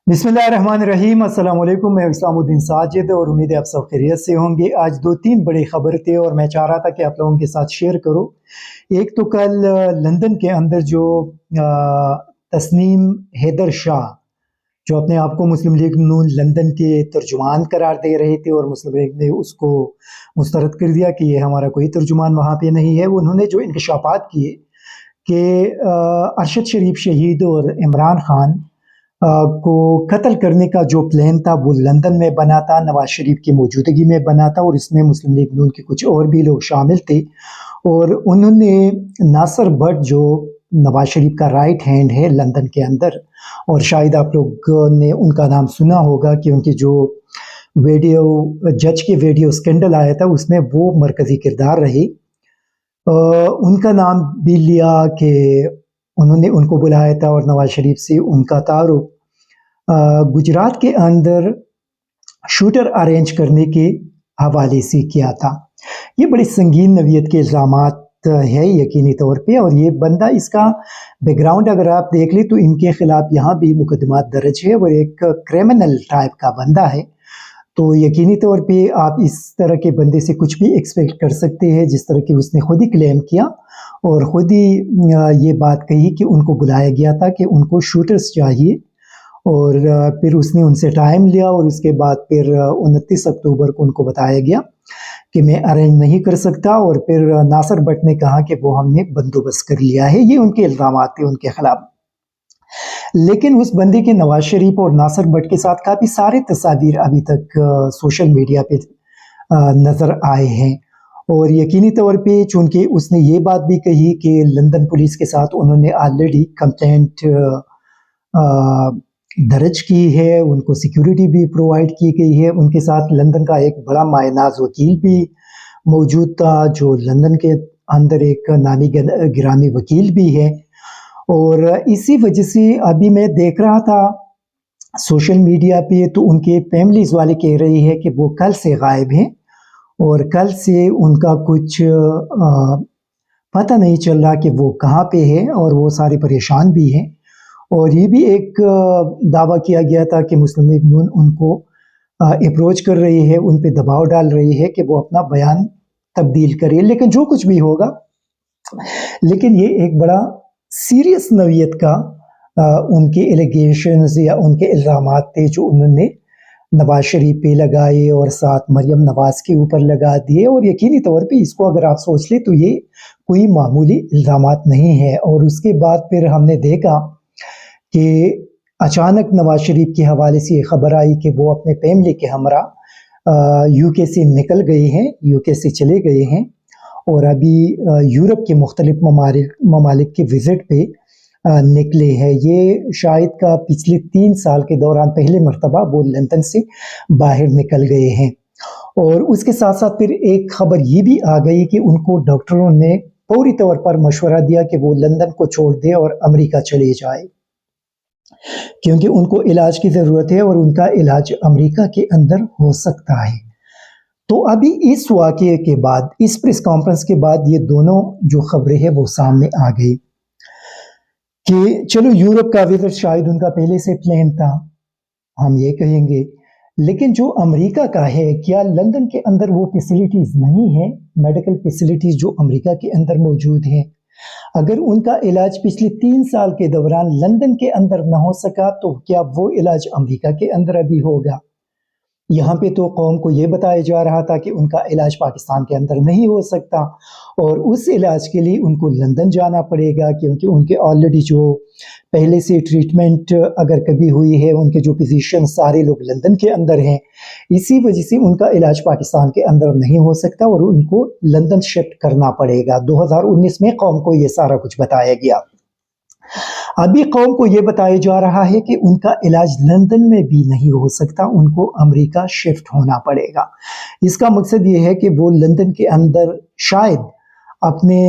बिस्मिल्लाहिर्रहमानिर्रहीम। अस्सलाम वालेकुम। मैं इस्लामुद्दीन साजिद और उम्मीद है आप सब खैरियत से होंगे। आज दो तीन बड़ी खबर थे और मैं चाह रहा था कि आप लोगों के साथ शेयर करूं। एक तो कल लंदन के अंदर जो तस्नीम हैदर शाह, जो अपने आप को मुस्लिम लीग नून लंदन के तर्जुमान करार दे रहे थे और मुस्लिम लीग ने उसको मुस्तरद कर दिया कि ये हमारा कोई तर्जुमान वहाँ पे नहीं है। उन्होंने जो इंकशाफात किए कि अरशद शरीफ शहीद और इमरान खान को कत्ल करने का जो प्लान था वो लंदन में बना था, नवाज शरीफ की मौजूदगी में बना था और इसमें मुस्लिम लीग नून के कुछ और भी लोग शामिल थे। और उन्होंने नासिर भट्ट, जो नवाज शरीफ का राइट हैंड है लंदन के अंदर, और शायद आप लोग ने उनका नाम सुना होगा कि उनकी जो वीडियो जज के वीडियो स्कैंडल आया था उसमें वो मरकज़ी किरदार रहे। उनका नाम भी लिया कि उन्होंने उनको बुलाया था और नवाज शरीफ से उनका तारुफ गुजरात के अंदर शूटर अरेंज करने के हवाले से किया था। ये बड़ी संगीन नवीयत के इल्ज़ामात है यकीनी तौर पे, और ये बंदा, इसका बैकग्राउंड अगर आप देख लें तो इनके खिलाफ यहाँ भी मुकदमात दर्ज है और एक क्रिमिनल टाइप का बंदा है। तो यकीनी तौर पे आप इस तरह के बंदे से कुछ भी एक्सपेक्ट कर सकते हैं, जिस तरह की उसने खुद ही क्लेम किया और खुद ही ये बात कही कि उनको बुलाया गया था कि उनको शूटर्स चाहिए, और फिर उसने उनसे टाइम लिया और उसके बाद फिर 29 अक्टूबर को उनको बताया गया कि मैं अरेंज नहीं कर सकता, और फिर नासिर भट्ट ने कहा कि वो हमने बंदोबस्त कर लिया है। ये उनके इल्ज़ामात थे उनके खिलाफ। लेकिन उस बंदे के नवाज शरीफ और नासिर भट्ट के साथ काफ़ी सारे तस्वीर अभी तक सोशल मीडिया पे नज़र आए हैं, और यकीनी तौर पे चूँकि उसने ये बात भी कही कि लंदन पुलिस के साथ उन्होंने ऑलरेडी कंप्लेंट दर्ज की है, उनको सिक्योरिटी भी प्रोवाइड की गई है। उनके साथ लंदन का एक बड़ा मायनाज वकील भी मौजूद था, जो लंदन के अंदर एक नामी गिरामी वकील भी है। और इसी वजह से अभी मैं देख रहा था सोशल मीडिया पे, तो उनके फैमिलीज़ वाले कह रहे हैं कि वो कल से गायब हैं और कल से उनका कुछ पता नहीं चल रहा कि वो कहाँ पे है, और वो सारे परेशान भी हैं। और ये भी एक दावा किया गया था कि मुस्लिम लीग नून उनको अप्रोच कर रही है, उन पे दबाव डाल रही है कि वो अपना बयान तब्दील करे। लेकिन जो कुछ भी होगा, लेकिन ये एक बड़ा सीरियस नौइयत का उनके एलिगेशंस या उनके इल्ज़ामात थे जो उन्होंने नवाज शरीफ पे लगाए और साथ मरियम नवाज के ऊपर लगा दिए। और यकीनी तौर पे इसको अगर आप सोच ले तो ये कोई मामूली इल्ज़ामात नहीं है। और उसके बाद फिर हमने देखा कि अचानक नवाज शरीफ के हवाले से ये खबर आई कि वो अपने फैमिली के हमरा यूके से निकल गए हैं, यूके से चले गए हैं, और अभी यूरोप के मुख्तलिफ ममालिक के विज़िट पे निकले हैं। ये शायद का पिछले 3 साल के दौरान पहले मर्तबा वो लंदन से बाहर निकल गए हैं। और उसके साथ साथ फिर एक खबर ये भी आ गई कि उनको डॉक्टरों ने पूरी तौर पर मशवरा दिया कि वो लंदन को छोड़ दे और अमेरिका चले जाए, क्योंकि उनको इलाज की ज़रूरत है और उनका इलाज अमेरिका के अंदर हो सकता है। तो अभी इस वाक़ये के बाद, इस प्रेस कॉन्फ्रेंस के बाद, ये दोनों जो खबरें हैं वो सामने आ गई कि चलो यूरोप का विज़िट शायद उनका पहले से प्लान था, हम ये कहेंगे। लेकिन जो अमेरिका का है, क्या लंदन के अंदर वो फैसिलिटीज़ नहीं है, मेडिकल फैसिलिटीज़ जो अमेरिका के अंदर मौजूद हैं? अगर उनका इलाज पिछले 3 साल के दौरान लंदन के अंदर न हो सका, तो क्या वो इलाज अमेरिका के अंदर अभी होगा? यहाँ पे तो कौम को ये बताया जा रहा था कि उनका इलाज पाकिस्तान के अंदर नहीं हो सकता और उस इलाज के लिए उनको लंदन जाना पड़ेगा, क्योंकि उनके ऑलरेडी जो पहले से ट्रीटमेंट अगर कभी हुई है, उनके जो फिजिशियन सारे लोग लंदन के अंदर हैं। इसी वजह से उनका इलाज पाकिस्तान के अंदर नहीं हो सकता और उनको लंदन शिफ्ट करना पड़ेगा। 2019 में कौम को ये सारा कुछ बताया गया। अभी कौम को ये बताया जा रहा है कि उनका इलाज लंदन में भी नहीं हो सकता, उनको अमेरिका शिफ्ट होना पड़ेगा। इसका मकसद ये है कि वो लंदन के अंदर शायद अपने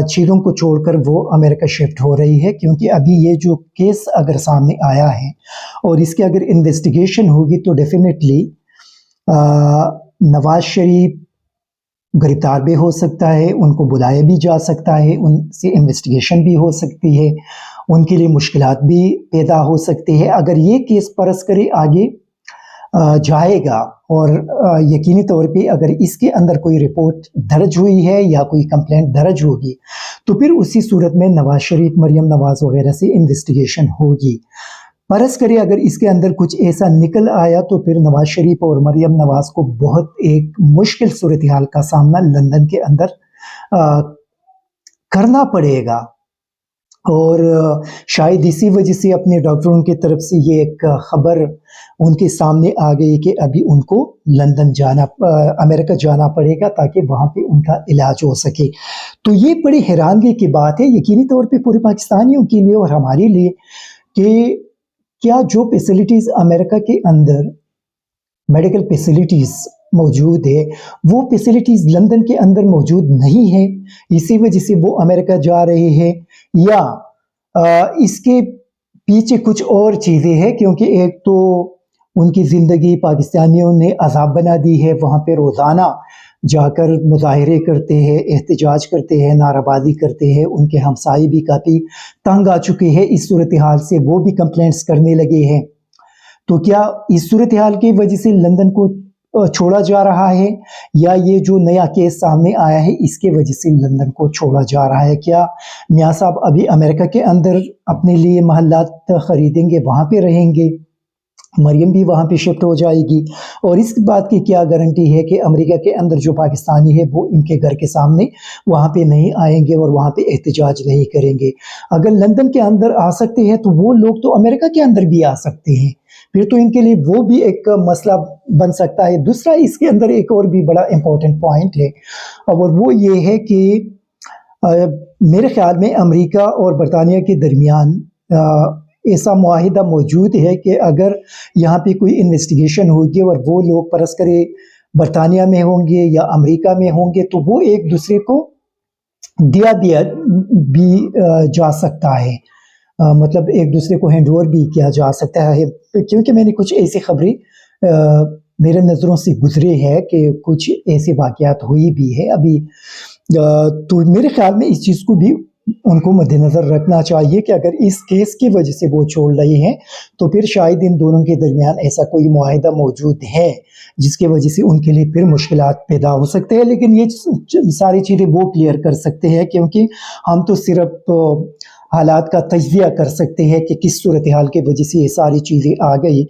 चीज़ों को छोड़कर वो अमेरिका शिफ्ट हो रही है, क्योंकि अभी ये जो केस अगर सामने आया है और इसकी अगर इन्वेस्टिगेशन होगी तो डेफिनेटली नवाज शरीफ गिरफ्तार भी हो सकता है, उनको बुलाया भी जा सकता है, उनसे इन्वेस्टिगेशन भी हो सकती है ان کے لیے مشکلات بھی پیدا ہو سکتے ہیں. اگر یہ کیس فرض کرے آگے جائے گا اور یقینی طور پہ اگر اس کے اندر کوئی رپورٹ درج ہوئی ہے یا کوئی کمپلینٹ درج ہوگی تو پھر اسی صورت میں نواز شریف، مریم نواز وغیرہ سے انویسٹیگیشن ہوگی. فرض کرے اگر اس کے اندر کچھ ایسا نکل آیا تو پھر نواز شریف اور مریم نواز کو بہت ایک مشکل صورتحال کا سامنا لندن کے اندر کرنا پڑے گا. اور شاید اسی وجہ سے اپنے ڈاکٹروں کی طرف سے یہ ایک خبر ان کے سامنے آ گئی کہ ابھی ان کو لندن امریکہ جانا پڑے گا تاکہ وہاں پہ ان کا علاج ہو سکے. تو یہ بڑی حیرانگی کی بات ہے یقینی طور پہ پورے پاکستانیوں کے لیے اور ہمارے لیے کہ کیا جو فیسلٹیز امریکہ کے اندر میڈیکل فیسلٹیز موجود ہے وہ فیسلٹیز لندن کے اندر موجود نہیں ہے، اسی وجہ سے وہ امریکہ جا رہے ہیں، یا اس کے پیچھے کچھ اور چیزیں ہیں. کیونکہ ایک تو ان کی زندگی پاکستانیوں نے عذاب بنا دی ہے، وہاں پہ روزانہ جا کر مظاہرے کرتے ہیں، احتجاج کرتے ہیں، نعرہ بازی کرتے ہیں. ان کے ہمسائے بھی کافی تنگ آ چکے ہیں اس صورتحال سے، وہ بھی کمپلینٹس کرنے لگے ہیں. تو کیا اس صورتحال کی وجہ سے لندن کو چھوڑا جا رہا ہے، یا یہ جو نیا کیس سامنے آیا ہے اس کے وجہ سے لندن کو چھوڑا جا رہا ہے؟ کیا میاں صاحب ابھی امریکہ کے اندر اپنے لیے محلات خریدیں گے، وہاں پہ رہیں گے، مریم بھی وہاں پہ شفٹ ہو جائے گی؟ اور اس بات کی کیا گارنٹی ہے کہ امریکہ کے اندر جو پاکستانی ہے وہ ان کے گھر کے سامنے وہاں پہ نہیں آئیں گے اور وہاں پہ احتجاج نہیں کریں گے؟ اگر لندن کے اندر آ سکتے ہیں تو وہ لوگ تو امریکہ کے اندر بھی آ سکتے ہیں، پھر تو ان کے لیے وہ بھی ایک مسئلہ بن سکتا ہے. دوسرا اس کے اندر ایک اور بھی بڑا امپورٹنٹ پوائنٹ ہے اور وہ یہ ہے کہ میرے خیال میں امریکہ اور برطانیہ کے درمیان ایسا معاہدہ موجود ہے کہ اگر یہاں پہ کوئی انویسٹیگیشن ہوگی اور وہ لوگ فرض کرے برطانیہ میں ہوں گے یا امریکہ میں ہوں گے تو وہ ایک دوسرے کو دیا بھی جا سکتا ہے، مطلب ایک دوسرے کو ہینڈ اوور بھی کیا جا سکتا ہے. کیونکہ میں نے کچھ ایسی خبریں میرے نظروں سے گزرے ہے کہ کچھ ایسے واقعات ہوئی بھی ہے ابھی. تو میرے خیال میں اس چیز کو بھی ان کو مد نظر رکھنا چاہیے کہ اگر اس کیس کی وجہ سے وہ چھوڑ رہے ہیں تو پھر شاید ان دونوں کے درمیان ایسا کوئی معاہدہ موجود ہے جس کی وجہ سے ان کے لیے پھر مشکلات پیدا ہو سکتے ہیں. لیکن یہ ساری چیزیں وہ کلیئر کر سکتے ہیں کیونکہ ہم تو صرف حالات کا تجزیہ کر سکتے ہیں کہ کس صورتحال کی وجہ سے یہ ساری چیزیں آ گئی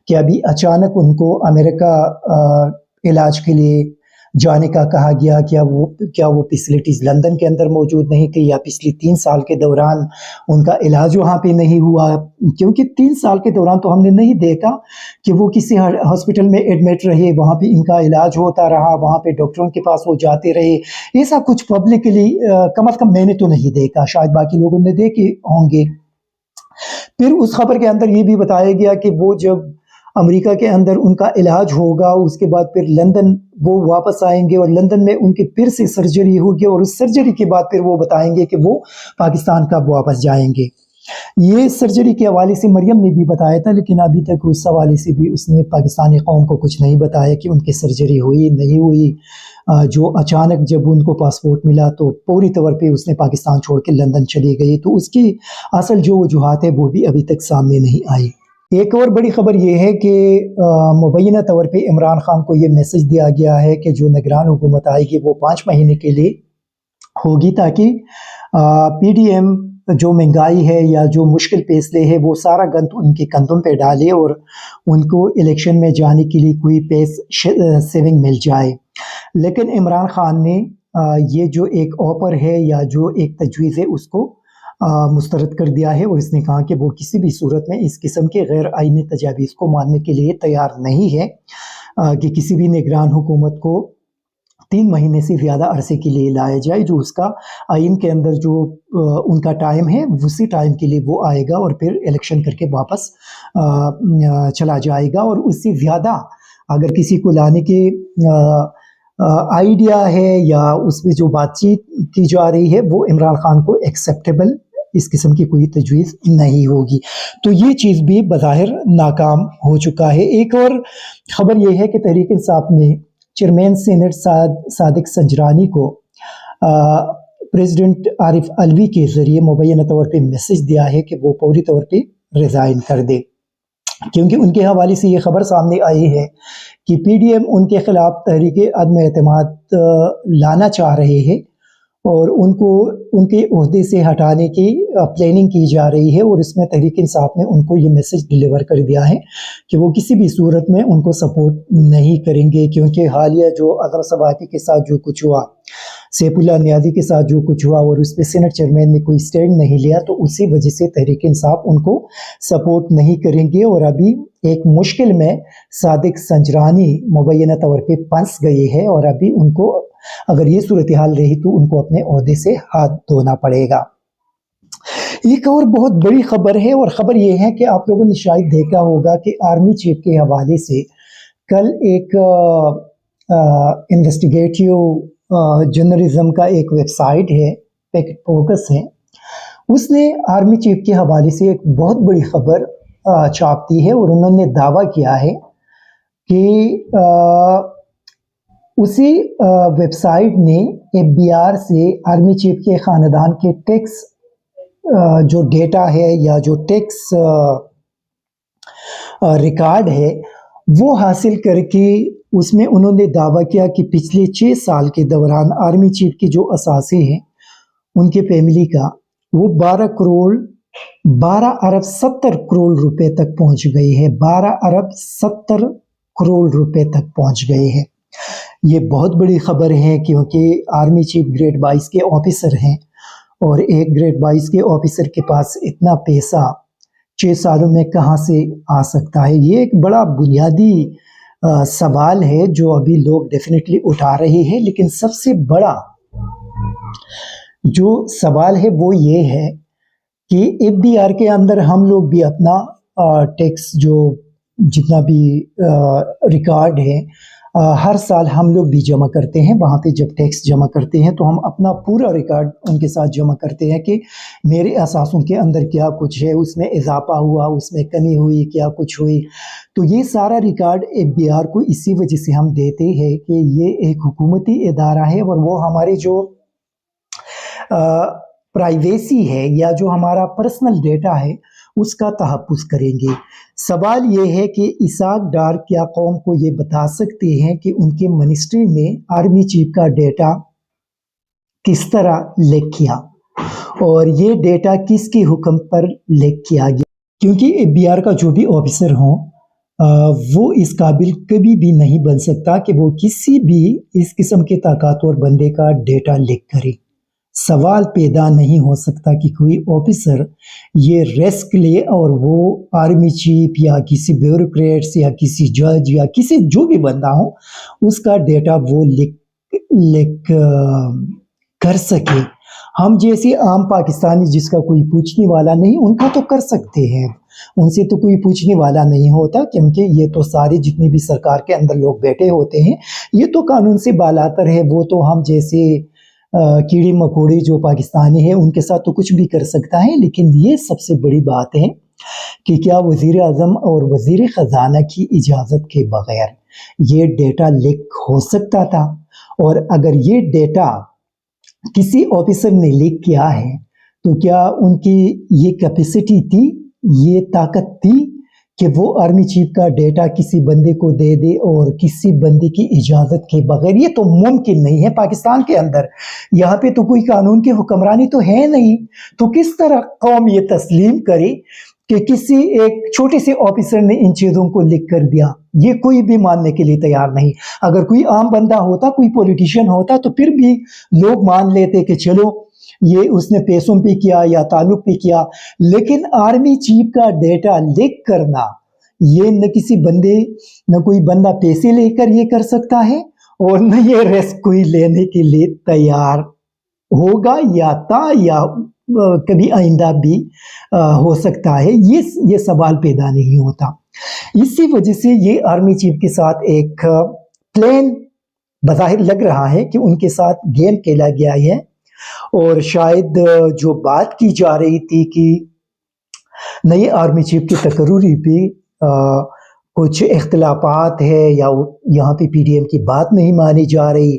کہ ابھی اچانک ان کو امریکہ علاج کے لیے جانے کا کہا گیا. کیا وہ فیسلٹیز لندن کے اندر موجود نہیں تھی، یا پچھلی 3 سال کے دوران ان کا علاج وہاں پہ نہیں ہوا؟ کیونکہ 3 سال کے دوران تو ہم نے نہیں دیکھا کہ وہ کسی ہاسپٹل میں ایڈمٹ رہے، وہاں پہ ان کا علاج ہوتا رہا، وہاں پہ ڈاکٹروں کے پاس وہ جاتے رہے. ایسا کچھ پبلکلی کم از کم میں نے تو نہیں دیکھا، شاید باقی لوگوں نے دیکھے ہوں گے. پھر اس خبر کے اندر یہ بھی بتایا گیا کہ وہ جب امریکہ کے اندر ان کا علاج ہوگا اس کے بعد پھر لندن وہ واپس آئیں گے اور لندن میں ان کی پھر سے سرجری ہوگی، اور اس سرجری کے بعد پھر وہ بتائیں گے کہ وہ پاکستان کب واپس جائیں گے. یہ سرجری کے حوالے سے مریم نے بھی بتایا تھا، لیکن ابھی تک اس حوالے سے بھی اس نے پاکستانی قوم کو کچھ نہیں بتایا کہ ان کی سرجری ہوئی نہیں ہوئی. جو اچانک جب ان کو پاسپورٹ ملا تو پوری طور پہ اس نے پاکستان چھوڑ کے لندن چلی گئی، تو اس کی اصل جو وجوہات ہے وہ بھی ابھی تک سامنے نہیں آئی. ایک اور بڑی خبر یہ ہے کہ مبینہ طور پہ عمران خان کو یہ میسج دیا گیا ہے کہ جو نگران حکومت آئے گی وہ 5 مہینے کے لیے ہوگی، تاکہ پی ڈی ایم جو مہنگائی ہے یا جو مشکل فیصلے ہے وہ سارا گند ان کے کندھوں پہ ڈالے اور ان کو الیکشن میں جانے کے لیے کوئی پیس سیونگ مل جائے. لیکن عمران خان نے یہ جو ایک آفر ہے یا جو ایک تجویز ہے اس کو مسترد کر دیا ہے، اور اس نے کہا کہ وہ کسی بھی صورت میں اس قسم کے غیر آئینی تجاویز کو ماننے کے لیے تیار نہیں ہے کہ کسی بھی نگران حکومت کو 3 مہینے سے زیادہ عرصے کے لیے لایا جائے. جو اس کا آئین کے اندر جو ان کا ٹائم ہے اسی ٹائم کے لیے وہ آئے گا اور پھر الیکشن کر کے واپس چلا جائے گا. اور اس سے زیادہ اگر کسی کو لانے کے آئیڈیا ہے یا اس میں جو بات چیت کی جا رہی ہے وہ عمران خان کو ایکسیپٹیبل اس قسم کی کوئی تجویز نہیں ہوگی. تو یہ چیز بھی بظاہر ناکام ہو چکا ہے. ایک اور خبر یہ ہے کہ تحریک انصاف نے چیئرمین سینٹ صادق سنجرانی کو प्रेसिडेंट आरिफ अलवी के ज़रिए मुबैना तौर पे मैसेज दिया है कि वो पूरी तौर पे रिज़ाइन कर दे, क्योंकि उनके हवाले से ये खबर सामने आई है कि पीडीएम उनके खिलाफ तहरीक अदम एतमाद लाना चाह रहे हैं और उनको उनके ओहदे से हटाने की प्लानिंग की जा रही है। और इसमें तहरीक इंसाफ ने उनको ये मैसेज डिलीवर कर दिया है कि वो किसी भी सूरत में उनको सपोर्ट नहीं करेंगे, क्योंकि हालिया जो अदम सबाती के साथ जो कुछ हुआ, सैफुल्लाह नियाज़ी के साथ जो कुछ हुआ और उस पर सेनेट चेयरमैन ने कोई स्टैंड नहीं लिया, तो उसी वजह से तहरीक इंसाफ उनको सपोर्ट नहीं करेंगे। और अभी एक मुश्किल में सादिक संजरानी मुबैना तौर पे फंस गए हैं और अभी उनको अगर ये सूरत हाल रही तो उनको अपने ओहदे से हाथ धोना पड़ेगा। एक और बहुत बड़ी खबर है, और ख़बर ये है कि आप लोगों ने शायद देखा होगा कि आर्मी चीफ के हवाले से कल एक इन्वेस्टिगेटिव जर्नलिज्म का एक वेबसाइट है, पैकेट फोकस है, उसने आर्मी चीफ के हवाले से एक बहुत बड़ी खबर छाप दी है। और उन्होंने दावा किया है कि उसी वेबसाइट ने एफबीआर से आर्मी चीफ के ख़ानदान के टैक्स जो डेटा है या जो टैक्स रिकॉर्ड है वो हासिल करके उसमें उन्होंने दावा किया कि पिछले 6 साल के दौरान आर्मी चीफ के जो असासे हैं उनके फैमिली का वो 12 अरब 70 करोड़ रुपए तक पहुंच गए हैं। 12 अरब 70 करोड़ रुपए तक पहुंच गए हैं। ये बहुत बड़ी खबर है, क्योंकि आर्मी चीफ ग्रेड 22 के ऑफिसर हैं और एक ग्रेड 22 के ऑफिसर के पास इतना पैसा 6 सालों में कहाँ से आ सकता है। ये एक बड़ा बुनियादी सवाल है जो अभी लोग डेफिनेटली उठा रहे हैं। लेकिन सबसे बड़ा जो सवाल है वो ये है कि एफबीआर के अंदर हम लोग भी अपना टैक्स जो जितना भी रिकॉर्ड है हर साल हम लोग भी जमा करते हैं। वहाँ पे जब टैक्स जमा करते हैं तो हम अपना पूरा रिकॉर्ड उनके साथ जमा करते हैं कि मेरे असासों के अंदर क्या कुछ है, उसमें इजाफा हुआ, उसमें कमी हुई, क्या कुछ हुई। तो ये सारा रिकॉर्ड एफबीआर को इसी वजह से हम देते हैं कि ये एक हुकूमती इदारा है और वो हमारे जो प्राइवेसी है या जो हमारा पर्सनल डेटा है उसका तहफ़्फ़ुज़ करेंगे। सवाल ये है कि इसाक डार क्या कौम को ये बता सकते हैं कि उनके मिनिस्ट्री में आर्मी चीफ का डेटा किस तरह लीक किया और ये डेटा किसके हुक्म पर लीक किया गया, क्योंकि एफबीआर का जो भी ऑफिसर हो वो इस काबिल कभी भी नहीं बन सकता कि वो किसी भी इस किस्म के ताकतवर बंदे का डेटा लीक करे। सवाल पैदा नहीं हो सकता कि कोई ऑफिसर ये रिस्क ले और वो आर्मी चीफ या किसी ब्यूरोक्रेट्स या किसी जज या किसी जो भी बंदा हो उसका डेटा वो लिख कर सके। हम जैसे आम पाकिस्तानी जिसका कोई पूछने वाला नहीं उनका तो कर सकते हैं, उनसे तो कोई पूछने वाला नहीं होता, क्योंकि ये तो सारे जितने भी सरकार के अंदर लोग बैठे होते हैं ये तो कानून से बालातर है। वो तो हम जैसे कीड़े मकोड़े जो पाकिस्तानी है उनके साथ तो कुछ भी कर सकता है। लेकिन ये सबसे बड़ी बात है कि क्या वज़ीर आज़म और वज़ीर ख़जाना की इजाज़त के बग़ैर ये डेटा लीक हो सकता था? और अगर ये डेटा किसी ऑफिसर ने लीक किया है तो क्या उनकी ये कैपेसिटी थी, ये ताकत थी कि वो आर्मी चीफ का डेटा किसी बंदे को दे दे और किसी बंदे की इजाज़त के बगैर? ये तो मुमकिन नहीं है पाकिस्तान के अंदर। यहाँ पे तो कोई कानून की हुक्मरानी तो है नहीं, तो किस तरह कौम ये तस्लीम करे कि किसी एक छोटे से ऑफिसर ने इन चीज़ों को लिख कर दिया? ये कोई भी मानने के लिए तैयार नहीं। अगर कोई आम बंदा होता, कोई पॉलिटिशियन होता तो फिर भी लोग मान लेते कि चलो ये उसने पैसों पे किया या ताल्लुक पे किया। लेकिन आर्मी चीफ का डेटा लीक करना ये न किसी बंदे न कोई बंदा पैसे लेकर ये कर सकता है और न ये रिस्क कोई लेने के लिए तैयार होगा या था या कभी आइंदा भी हो सकता है। ये सवाल पैदा नहीं होता। इसी वजह से ये आर्मी चीफ के साथ एक प्लान बज़ाहिर लग रहा है कि उनके साथ गेम खेला गया है। और शायद जो बात की जा रही थी कि नए आर्मी चीफ की तकर्री पे कुछ इख्तिलाफात है या यहाँ पे पीडीएम की बात नहीं मानी जा रही,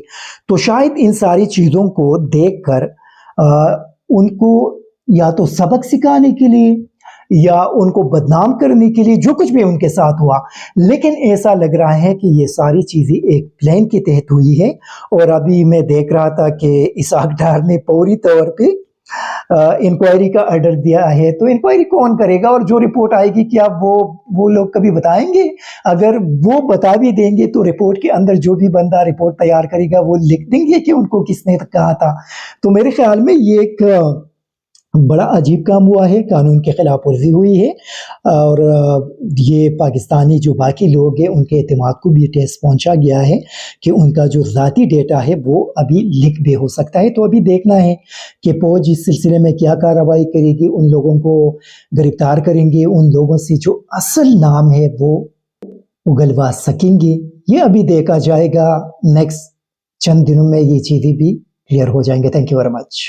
तो शायद इन सारी चीज़ों को देखकर उनको या तो सबक सिखाने के लिए या उनको बदनाम करने के लिए, जो कुछ भी उनके साथ हुआ, लेकिन ऐसा लग रहा है कि ये सारी चीज़ें एक प्लान के तहत हुई है। और अभी मैं देख रहा था कि इसहाक डार ने फौरी तौर पे इंक्वायरी का ऑर्डर दिया है, तो इंक्वायरी कौन करेगा और जो रिपोर्ट आएगी क्या वो लोग कभी बताएंगे? अगर वो बता भी देंगे तो रिपोर्ट के अंदर जो भी बंदा रिपोर्ट तैयार करेगा वो लिख देंगे कि उनको किसने कहा था। तो मेरे ख्याल में ये एक बड़ा अजीब काम हुआ है, कानून के खिलाफ वर्जी हुई है और ये पाकिस्तानी जो बाकी लोग हैं उनके एतमाद को भी ठेस पहुंचा गया है कि उनका जो ज़ाती डेटा है वो अभी लीक भी हो सकता है। तो अभी देखना है कि फौज इस सिलसिले में क्या कार्रवाई करेगी, उन लोगों को गिरफ्तार करेंगे, उन लोगों से जो असल नाम है वो उगलवा सकेंगे। ये अभी देखा जाएगा, नेक्स्ट चंद दिनों में ये चीज़ें भी क्लियर हो जाएंगे। Thank you very much.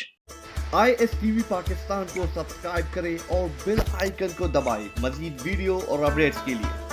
ISTV Pakistan को सब्सक्राइब करें और बेल आइकन को दबाएं मज़ीद वीडियो और अपडेट्स के लिए।